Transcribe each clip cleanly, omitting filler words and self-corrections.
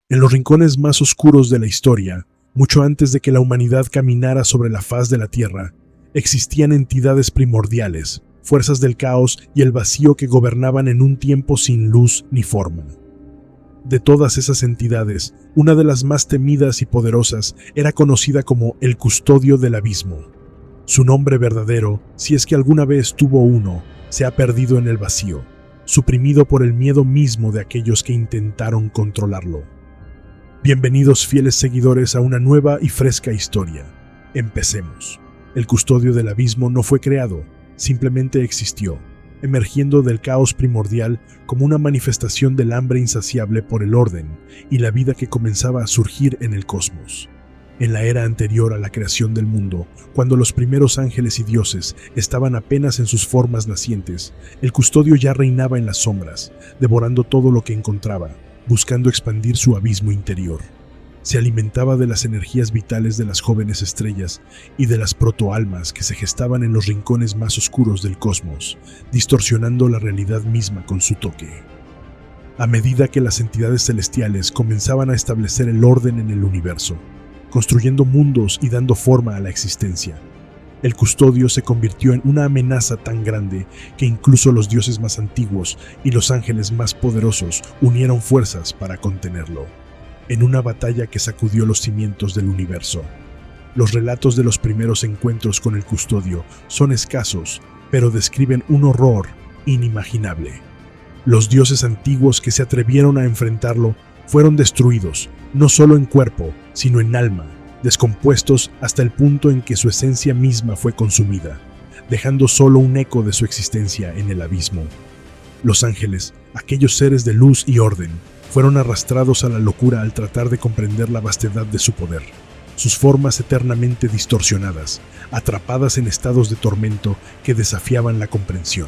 En los rincones más oscuros de la historia, mucho antes de que la humanidad caminara sobre la faz de la Tierra, existían entidades primordiales, fuerzas del caos y el vacío que gobernaban en un tiempo sin luz ni forma. De todas esas entidades, una de las más temidas y poderosas era conocida como el Custodio del Abismo. Su nombre verdadero, si es que alguna vez tuvo uno, se ha perdido en el vacío, suprimido por el miedo mismo de aquellos que intentaron controlarlo. Bienvenidos, fieles seguidores, a una nueva y fresca historia. Empecemos. El Custodio del Abismo no fue creado, simplemente existió, emergiendo del caos primordial como una manifestación del hambre insaciable por el orden y la vida que comenzaba a surgir en el cosmos. En la era anterior a la creación del mundo, cuando los primeros ángeles y dioses estaban apenas en sus formas nacientes, el Custodio ya reinaba en las sombras, devorando todo lo que encontraba, buscando expandir su abismo interior. Se alimentaba de las energías vitales de las jóvenes estrellas y de las protoalmas que se gestaban en los rincones más oscuros del cosmos, distorsionando la realidad misma con su toque. A medida que las entidades celestiales comenzaban a establecer el orden en el universo, construyendo mundos y dando forma a la existencia, el Custodio se convirtió en una amenaza tan grande que incluso los dioses más antiguos y los ángeles más poderosos unieron fuerzas para contenerlo. En una batalla que sacudió los cimientos del universo. Los relatos de los primeros encuentros con el Custodio son escasos, pero describen un horror inimaginable. Los dioses antiguos que se atrevieron a enfrentarlo fueron destruidos, no solo en cuerpo, sino en alma, descompuestos hasta el punto en que su esencia misma fue consumida, dejando solo un eco de su existencia en el abismo. Los ángeles, aquellos seres de luz y orden, fueron arrastrados a la locura al tratar de comprender la vastedad de su poder, sus formas eternamente distorsionadas, atrapadas en estados de tormento que desafiaban la comprensión.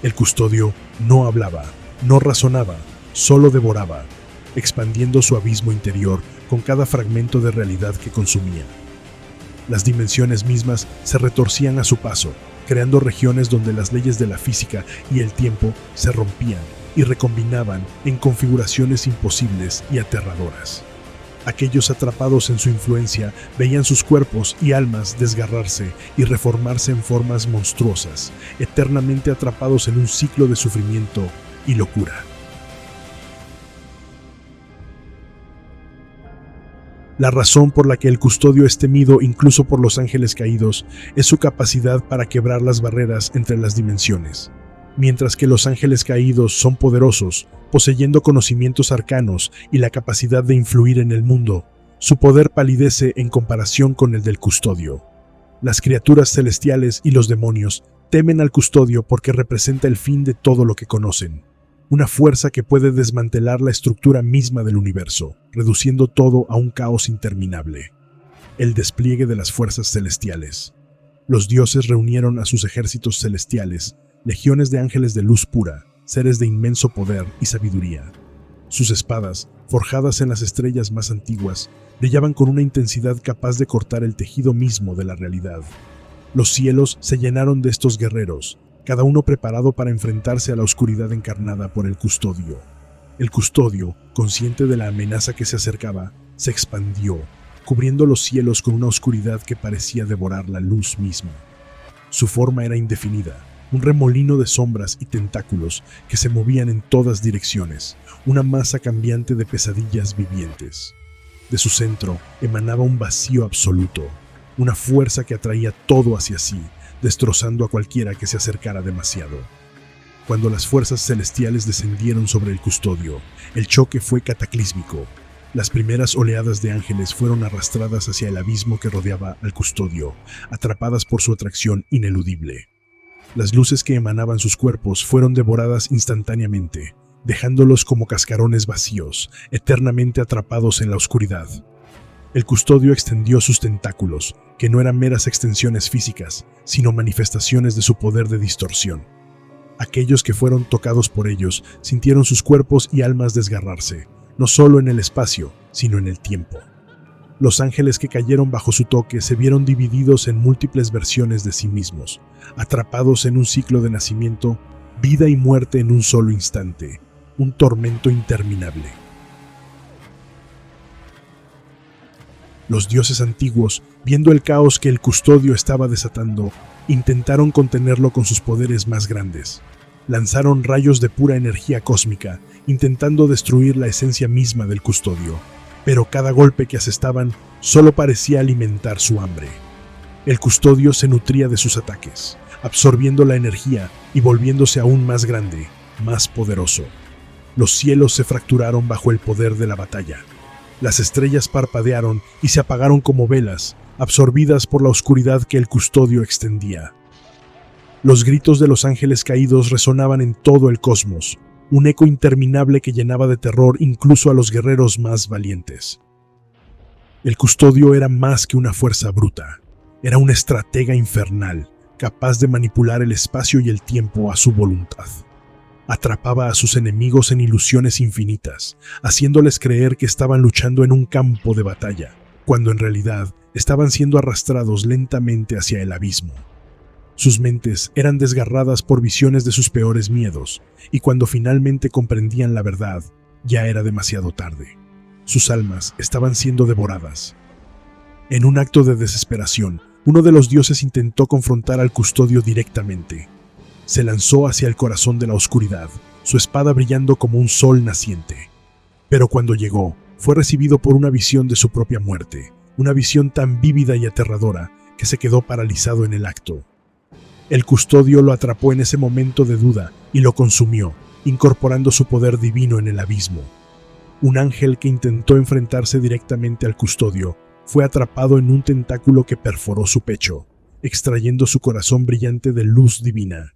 El Custodio no hablaba, no razonaba, solo devoraba, expandiendo su abismo interior con cada fragmento de realidad que consumía. Las dimensiones mismas se retorcían a su paso, creando regiones donde las leyes de la física y el tiempo se rompían y recombinaban en configuraciones imposibles y aterradoras. Aquellos atrapados en su influencia veían sus cuerpos y almas desgarrarse y reformarse en formas monstruosas, eternamente atrapados en un ciclo de sufrimiento y locura. La razón por la que el Custodio es temido incluso por los ángeles caídos es su capacidad para quebrar las barreras entre las dimensiones. Mientras que los ángeles caídos son poderosos, poseyendo conocimientos arcanos y la capacidad de influir en el mundo, su poder palidece en comparación con el del Custodio. Las criaturas celestiales y los demonios temen al Custodio porque representa el fin de todo lo que conocen. Una fuerza que puede desmantelar la estructura misma del universo, reduciendo todo a un caos interminable. El despliegue de las fuerzas celestiales. Los dioses reunieron a sus ejércitos celestiales, legiones de ángeles de luz pura, seres de inmenso poder y sabiduría. Sus espadas, forjadas en las estrellas más antiguas, brillaban con una intensidad capaz de cortar el tejido mismo de la realidad. Los cielos se llenaron de estos guerreros, cada uno preparado para enfrentarse a la oscuridad encarnada por el Custodio. El Custodio, consciente de la amenaza que se acercaba, se expandió, cubriendo los cielos con una oscuridad que parecía devorar la luz misma. Su forma era indefinida, un remolino de sombras y tentáculos que se movían en todas direcciones, una masa cambiante de pesadillas vivientes. De su centro emanaba un vacío absoluto, una fuerza que atraía todo hacia sí, destrozando a cualquiera que se acercara demasiado. Cuando las fuerzas celestiales descendieron sobre el Custodio, el choque fue cataclísmico. Las primeras oleadas de ángeles fueron arrastradas hacia el abismo que rodeaba al Custodio, atrapadas por su atracción ineludible. Las luces que emanaban sus cuerpos fueron devoradas instantáneamente, dejándolos como cascarones vacíos, eternamente atrapados en la oscuridad. El Custodio extendió sus tentáculos, que no eran meras extensiones físicas, sino manifestaciones de su poder de distorsión. Aquellos que fueron tocados por ellos sintieron sus cuerpos y almas desgarrarse, no solo en el espacio, sino en el tiempo. Los ángeles que cayeron bajo su toque se vieron divididos en múltiples versiones de sí mismos, atrapados en un ciclo de nacimiento, vida y muerte en un solo instante, un tormento interminable. Los dioses antiguos, viendo el caos que el custodio estaba desatando, intentaron contenerlo con sus poderes más grandes. Lanzaron rayos de pura energía cósmica, intentando destruir la esencia misma del custodio, pero cada golpe que asestaban solo parecía alimentar su hambre. El custodio se nutría de sus ataques, absorbiendo la energía y volviéndose aún más grande, más poderoso. Los cielos se fracturaron bajo el poder de la batalla. Las estrellas parpadearon y se apagaron como velas, absorbidas por la oscuridad que el custodio extendía. Los gritos de los ángeles caídos resonaban en todo el cosmos, un eco interminable que llenaba de terror incluso a los guerreros más valientes. El custodio era más que una fuerza bruta, era un estratega infernal, capaz de manipular el espacio y el tiempo a su voluntad. Atrapaba a sus enemigos en ilusiones infinitas, haciéndoles creer que estaban luchando en un campo de batalla, cuando en realidad estaban siendo arrastrados lentamente hacia el abismo. Sus mentes eran desgarradas por visiones de sus peores miedos, y cuando finalmente comprendían la verdad, ya era demasiado tarde. Sus almas estaban siendo devoradas. En un acto de desesperación, uno de los dioses intentó confrontar al custodio directamente. Se lanzó hacia el corazón de la oscuridad, su espada brillando como un sol naciente. Pero cuando llegó, fue recibido por una visión de su propia muerte, una visión tan vívida y aterradora que se quedó paralizado en el acto. El custodio lo atrapó en ese momento de duda y lo consumió, incorporando su poder divino en el abismo. Un ángel que intentó enfrentarse directamente al custodio fue atrapado en un tentáculo que perforó su pecho, extrayendo su corazón brillante de luz divina.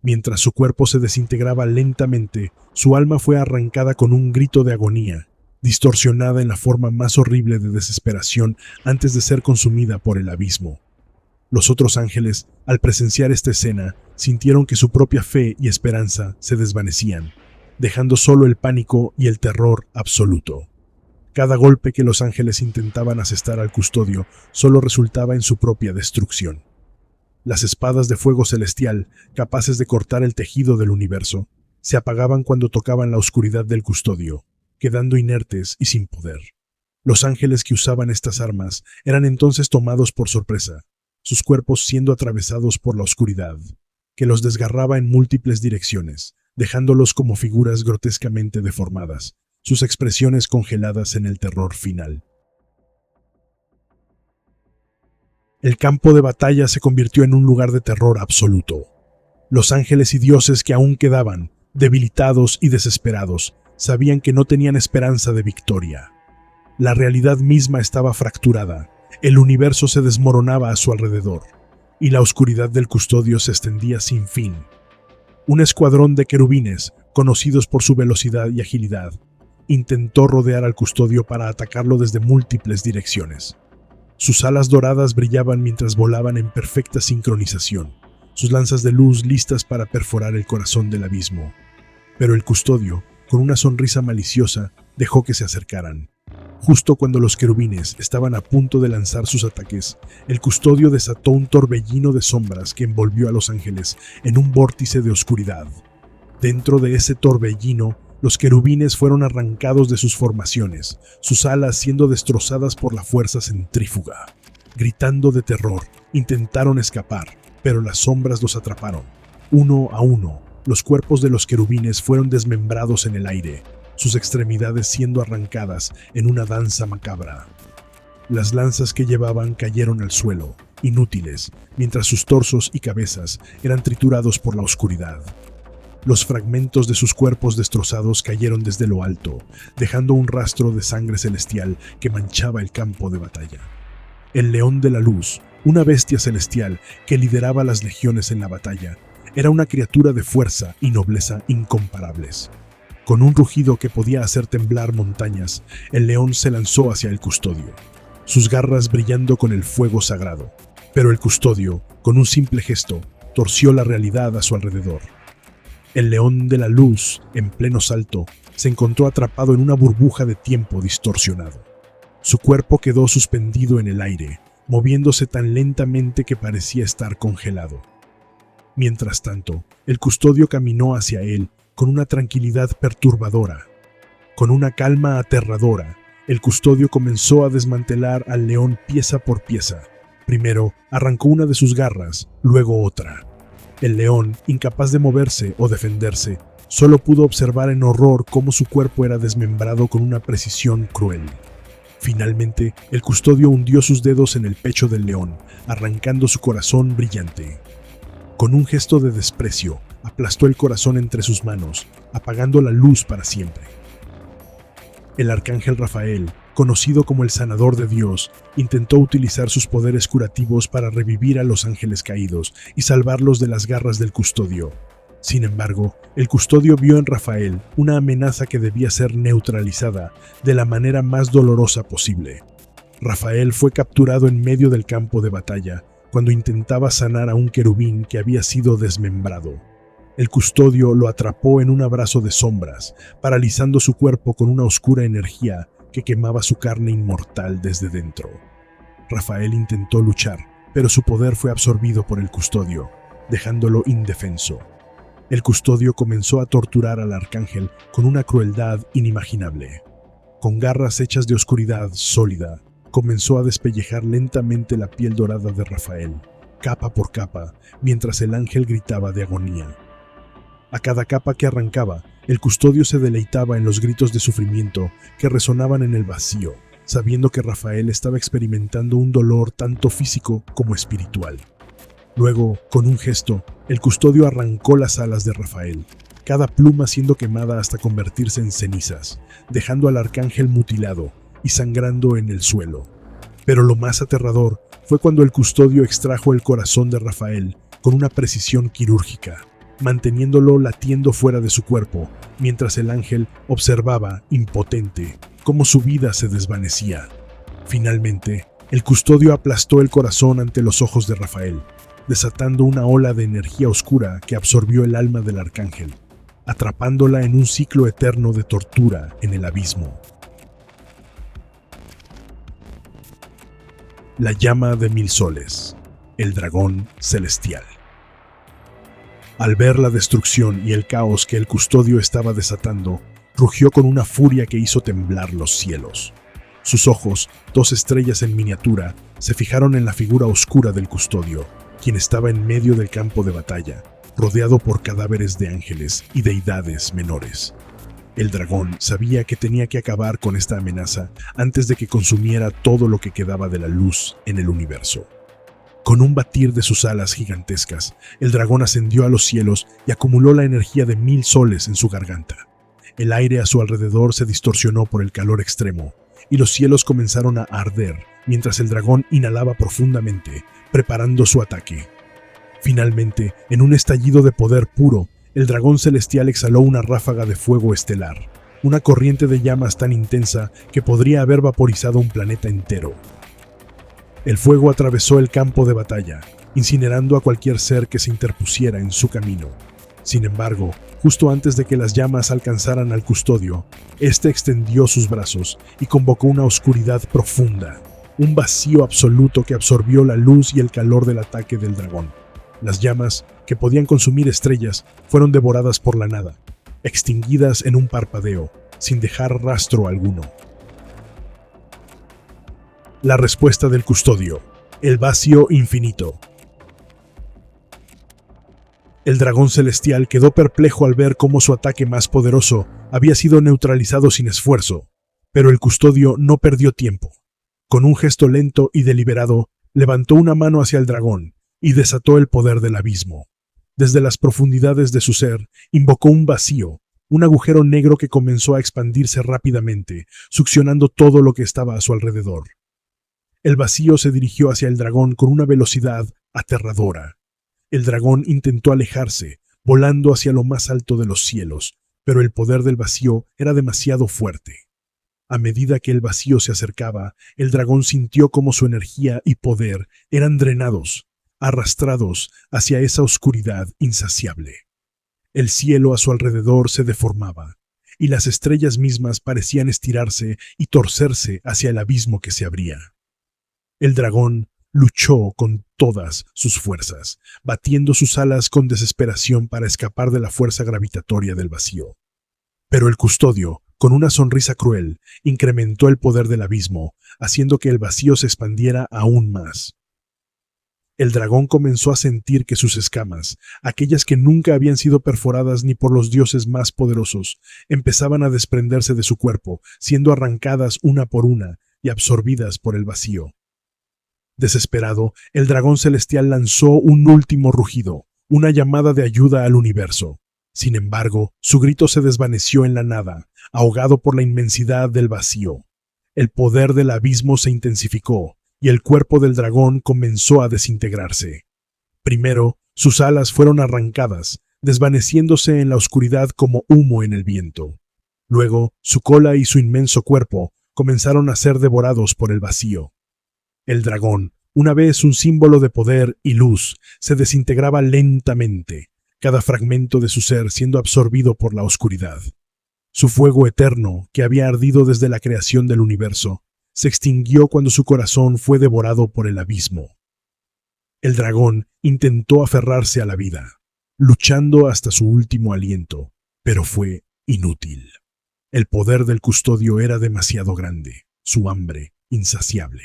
Mientras su cuerpo se desintegraba lentamente, su alma fue arrancada con un grito de agonía, distorsionada en la forma más horrible de desesperación antes de ser consumida por el abismo. Los otros ángeles, al presenciar esta escena, sintieron que su propia fe y esperanza se desvanecían, dejando solo el pánico y el terror absoluto. Cada golpe que los ángeles intentaban asestar al custodio solo resultaba en su propia destrucción. Las espadas de fuego celestial, capaces de cortar el tejido del universo, se apagaban cuando tocaban la oscuridad del custodio, quedando inertes y sin poder. Los ángeles que usaban estas armas eran entonces tomados por sorpresa, sus cuerpos siendo atravesados por la oscuridad, que los desgarraba en múltiples direcciones, dejándolos como figuras grotescamente deformadas, sus expresiones congeladas en el terror final. El campo de batalla se convirtió en un lugar de terror absoluto. Los ángeles y dioses que aún quedaban, debilitados y desesperados, sabían que no tenían esperanza de victoria. La realidad misma estaba fracturada, el universo se desmoronaba a su alrededor, y la oscuridad del custodio se extendía sin fin. Un escuadrón de querubines, conocidos por su velocidad y agilidad, intentó rodear al custodio para atacarlo desde múltiples direcciones. Sus alas doradas brillaban mientras volaban en perfecta sincronización, sus lanzas de luz listas para perforar el corazón del abismo. Pero el custodio, con una sonrisa maliciosa, dejó que se acercaran. Justo cuando los querubines estaban a punto de lanzar sus ataques, el custodio desató un torbellino de sombras que envolvió a los ángeles en un vórtice de oscuridad. Dentro de ese torbellino, los querubines fueron arrancados de sus formaciones, sus alas siendo destrozadas por la fuerza centrífuga. Gritando de terror, intentaron escapar, pero las sombras los atraparon. Uno a uno, los cuerpos de los querubines fueron desmembrados en el aire, sus extremidades siendo arrancadas en una danza macabra. Las lanzas que llevaban cayeron al suelo, inútiles, mientras sus torsos y cabezas eran triturados por la oscuridad. Los fragmentos de sus cuerpos destrozados cayeron desde lo alto, dejando un rastro de sangre celestial que manchaba el campo de batalla. El león de la luz, una bestia celestial que lideraba las legiones en la batalla, era una criatura de fuerza y nobleza incomparables. Con un rugido que podía hacer temblar montañas, el león se lanzó hacia el custodio, sus garras brillando con el fuego sagrado. Pero el custodio, con un simple gesto, torció la realidad a su alrededor. El león de la luz, en pleno salto, se encontró atrapado en una burbuja de tiempo distorsionado. Su cuerpo quedó suspendido en el aire, moviéndose tan lentamente que parecía estar congelado. Mientras tanto, el custodio caminó hacia él con una tranquilidad perturbadora. Con una calma aterradora, El custodio comenzó a desmantelar al león pieza por pieza. Primero arrancó una de sus garras, luego otra. El león, incapaz de moverse o defenderse, solo pudo observar en horror cómo su cuerpo era desmembrado con una precisión cruel. Finalmente, el custodio hundió sus dedos en el pecho del león, arrancando su corazón brillante. Con un gesto de desprecio, aplastó el corazón entre sus manos, apagando la luz para siempre. El arcángel Rafael, conocido como el sanador de Dios, intentó utilizar sus poderes curativos para revivir a los ángeles caídos y salvarlos de las garras del custodio. Sin embargo, el custodio vio en Rafael una amenaza que debía ser neutralizada de la manera más dolorosa posible. Rafael fue capturado en medio del campo de batalla cuando intentaba sanar a un querubín que había sido desmembrado. El custodio lo atrapó en un abrazo de sombras, paralizando su cuerpo con una oscura energía que quemaba su carne inmortal desde dentro. Rafael intentó luchar, pero su poder fue absorbido por el custodio, dejándolo indefenso. El custodio comenzó a torturar al arcángel con una crueldad inimaginable. Con garras hechas de oscuridad sólida, comenzó a despellejar lentamente la piel dorada de Rafael, capa por capa, mientras el ángel gritaba de agonía. A cada capa que arrancaba, el custodio se deleitaba en los gritos de sufrimiento que resonaban en el vacío, sabiendo que Rafael estaba experimentando un dolor tanto físico como espiritual. Luego, con un gesto, el custodio arrancó las alas de Rafael, cada pluma siendo quemada hasta convertirse en cenizas, dejando al arcángel mutilado y sangrando en el suelo. Pero lo más aterrador fue cuando el custodio extrajo el corazón de Rafael con una precisión quirúrgica, manteniéndolo latiendo fuera de su cuerpo, mientras el ángel observaba, impotente, cómo su vida se desvanecía. Finalmente, el custodio aplastó el corazón ante los ojos de Rafael, desatando una ola de energía oscura que absorbió el alma del arcángel, atrapándola en un ciclo eterno de tortura en el abismo. La llama de 1000 soles, el dragón celestial. Al ver la destrucción y el caos que el custodio estaba desatando, rugió con una furia que hizo temblar los cielos. Sus ojos, 2 estrellas en miniatura, se fijaron en la figura oscura del custodio, quien estaba en medio del campo de batalla, rodeado por cadáveres de ángeles y deidades menores. El dragón sabía que tenía que acabar con esta amenaza antes de que consumiera todo lo que quedaba de la luz en el universo. Con un batir de sus alas gigantescas, el dragón ascendió a los cielos y acumuló la energía de 1000 soles en su garganta. El aire a su alrededor se distorsionó por el calor extremo, y los cielos comenzaron a arder mientras el dragón inhalaba profundamente, preparando su ataque. Finalmente, en un estallido de poder puro, el dragón celestial exhaló una ráfaga de fuego estelar, una corriente de llamas tan intensa que podría haber vaporizado un planeta entero. El fuego atravesó el campo de batalla, incinerando a cualquier ser que se interpusiera en su camino. Sin embargo, justo antes de que las llamas alcanzaran al custodio, éste extendió sus brazos y convocó una oscuridad profunda, un vacío absoluto que absorbió la luz y el calor del ataque del dragón. Las llamas, que podían consumir estrellas, fueron devoradas por la nada, extinguidas en un parpadeo, sin dejar rastro alguno. La respuesta del custodio: el vacío infinito. El dragón celestial quedó perplejo al ver cómo su ataque más poderoso había sido neutralizado sin esfuerzo, pero el custodio no perdió tiempo. Con un gesto lento y deliberado, levantó una mano hacia el dragón y desató el poder del abismo. Desde las profundidades de su ser, invocó un vacío, un agujero negro que comenzó a expandirse rápidamente, succionando todo lo que estaba a su alrededor. El vacío se dirigió hacia el dragón con una velocidad aterradora. El dragón intentó alejarse, volando hacia lo más alto de los cielos, pero el poder del vacío era demasiado fuerte. A medida que el vacío se acercaba, el dragón sintió cómo su energía y poder eran drenados, arrastrados hacia esa oscuridad insaciable. El cielo a su alrededor se deformaba, y las estrellas mismas parecían estirarse y torcerse hacia el abismo que se abría. El dragón luchó con todas sus fuerzas, batiendo sus alas con desesperación para escapar de la fuerza gravitatoria del vacío. Pero el custodio, con una sonrisa cruel, incrementó el poder del abismo, haciendo que el vacío se expandiera aún más. El dragón comenzó a sentir que sus escamas, aquellas que nunca habían sido perforadas ni por los dioses más poderosos, empezaban a desprenderse de su cuerpo, siendo arrancadas una por una y absorbidas por el vacío. Desesperado, el dragón celestial lanzó un último rugido, una llamada de ayuda al universo. Sin embargo, su grito se desvaneció en la nada, ahogado por la inmensidad del vacío. El poder del abismo se intensificó, y el cuerpo del dragón comenzó a desintegrarse. Primero, sus alas fueron arrancadas, desvaneciéndose en la oscuridad como humo en el viento. Luego, su cola y su inmenso cuerpo comenzaron a ser devorados por el vacío. El dragón, una vez un símbolo de poder y luz, se desintegraba lentamente, cada fragmento de su ser siendo absorbido por la oscuridad. Su fuego eterno, que había ardido desde la creación del universo, se extinguió cuando su corazón fue devorado por el abismo. El dragón intentó aferrarse a la vida, luchando hasta su último aliento, pero fue inútil. El poder del custodio era demasiado grande, su hambre insaciable.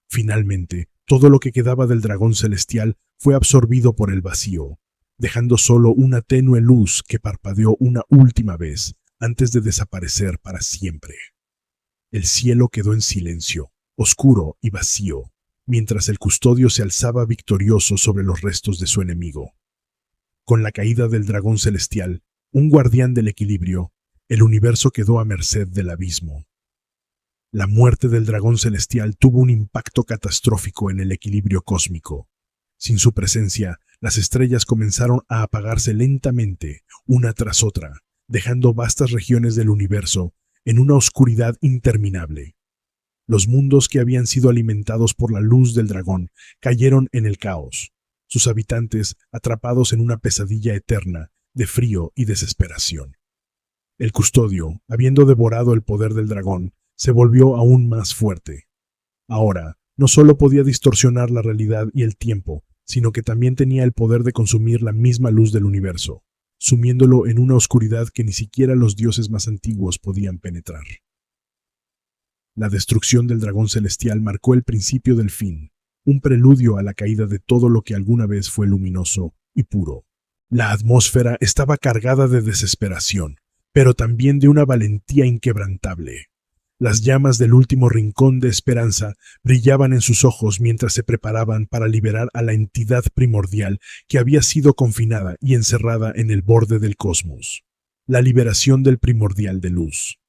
Finalmente, todo lo que quedaba del dragón celestial fue absorbido por el vacío, dejando solo una tenue luz que parpadeó una última vez antes de desaparecer para siempre. El cielo quedó en silencio, oscuro y vacío, mientras el custodio se alzaba victorioso sobre los restos de su enemigo. Con la caída del dragón celestial, un guardián del equilibrio, el universo quedó a merced del abismo. La muerte del dragón celestial tuvo un impacto catastrófico en el equilibrio cósmico. Sin su presencia, las estrellas comenzaron a apagarse lentamente, una tras otra, dejando vastas regiones del universo en una oscuridad interminable. Los mundos que habían sido alimentados por la luz del dragón cayeron en el caos, sus habitantes atrapados en una pesadilla eterna de frío y desesperación. El custodio, habiendo devorado el poder del dragón, se volvió aún más fuerte. Ahora, no solo podía distorsionar la realidad y el tiempo, sino que también tenía el poder de consumir la misma luz del universo, sumiéndolo en una oscuridad que ni siquiera los dioses más antiguos podían penetrar. La destrucción del dragón celestial marcó el principio del fin, un preludio a la caída de todo lo que alguna vez fue luminoso y puro. La atmósfera estaba cargada de desesperación, pero también de una valentía inquebrantable. Las llamas del último rincón de esperanza brillaban en sus ojos mientras se preparaban para liberar a la entidad primordial que había sido confinada y encerrada en el borde del cosmos. La liberación del primordial de luz.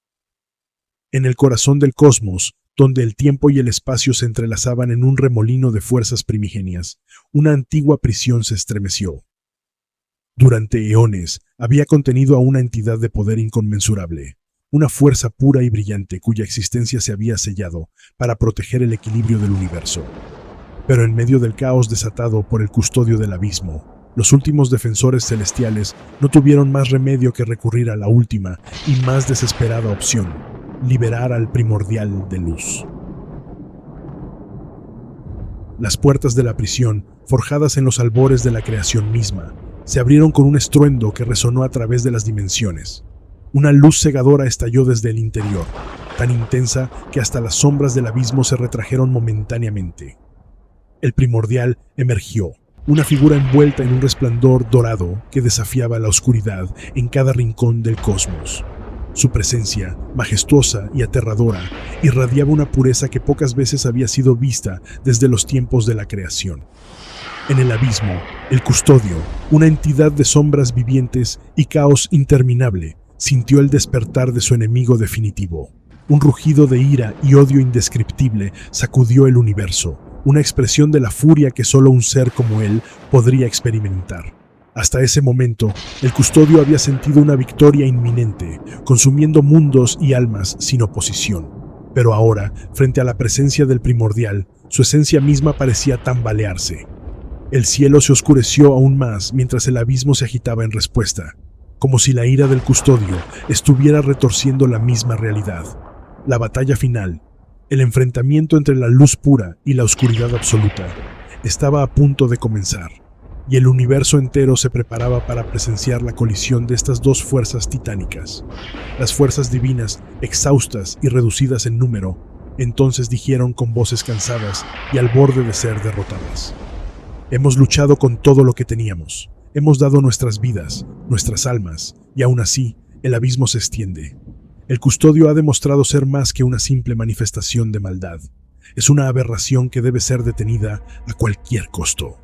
En el corazón del cosmos, donde el tiempo y el espacio se entrelazaban en un remolino de fuerzas primigenias, una antigua prisión se estremeció. Durante eones había contenido a una entidad de poder inconmensurable, una fuerza pura y brillante cuya existencia se había sellado para proteger el equilibrio del universo. Pero en medio del caos desatado por el custodio del abismo, los últimos defensores celestiales no tuvieron más remedio que recurrir a la última y más desesperada opción: liberar al primordial de luz. Las puertas de la prisión, forjadas en los albores de la creación misma, se abrieron con un estruendo que resonó a través de las dimensiones. Una luz cegadora estalló desde el interior, tan intensa que hasta las sombras del abismo se retrajeron momentáneamente. El primordial emergió, una figura envuelta en un resplandor dorado que desafiaba la oscuridad en cada rincón del cosmos. Su presencia, majestuosa y aterradora, irradiaba una pureza que pocas veces había sido vista desde los tiempos de la creación. En el abismo, el custodio, una entidad de sombras vivientes y caos interminable, sintió el despertar de su enemigo definitivo. Un rugido de ira y odio indescriptible sacudió el universo, una expresión de la furia que solo un ser como él podría experimentar. Hasta ese momento, el custodio había sentido una victoria inminente, consumiendo mundos y almas sin oposición. Pero ahora, frente a la presencia del primordial, su esencia misma parecía tambalearse. El cielo se oscureció aún más mientras el abismo se agitaba en respuesta, como si la ira del custodio estuviera retorciendo la misma realidad. La batalla final, el enfrentamiento entre la luz pura y la oscuridad absoluta, estaba a punto de comenzar. y el universo entero se preparaba para presenciar la colisión de estas dos fuerzas titánicas. Las fuerzas divinas, exhaustas y reducidas en número, entonces dijeron con voces cansadas y al borde de ser derrotadas: hemos luchado con todo lo que teníamos, hemos dado nuestras vidas, nuestras almas, y aún así, el abismo se extiende. El custodio ha demostrado ser más que una simple manifestación de maldad. Es una aberración que debe ser detenida a cualquier costo.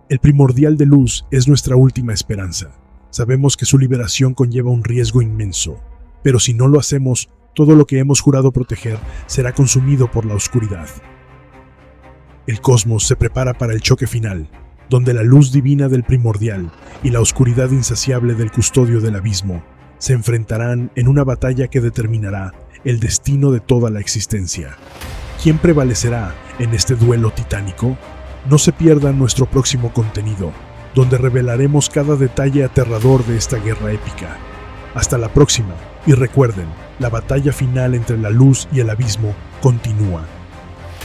El primordial de luz es nuestra última esperanza. Sabemos que su liberación conlleva un riesgo inmenso, pero si no lo hacemos, todo lo que hemos jurado proteger será consumido por la oscuridad. El cosmos se prepara para el choque final, donde la luz divina del primordial y la oscuridad insaciable del custodio del abismo se enfrentarán en una batalla que determinará el destino de toda la existencia. ¿Quién prevalecerá en este duelo titánico? No se pierdan nuestro próximo contenido, donde revelaremos cada detalle aterrador de esta guerra épica. Hasta la próxima, y recuerden, la batalla final entre la luz y el abismo continúa.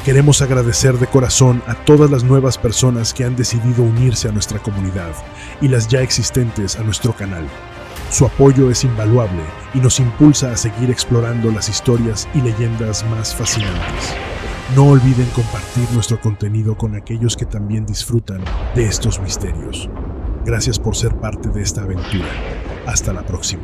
Queremos agradecer de corazón a todas las nuevas personas que han decidido unirse a nuestra comunidad y las ya existentes a nuestro canal. Su apoyo es invaluable y nos impulsa a seguir explorando las historias y leyendas más fascinantes. No olviden compartir nuestro contenido con aquellos que también disfrutan de estos misterios. Gracias por ser parte de esta aventura. Hasta la próxima.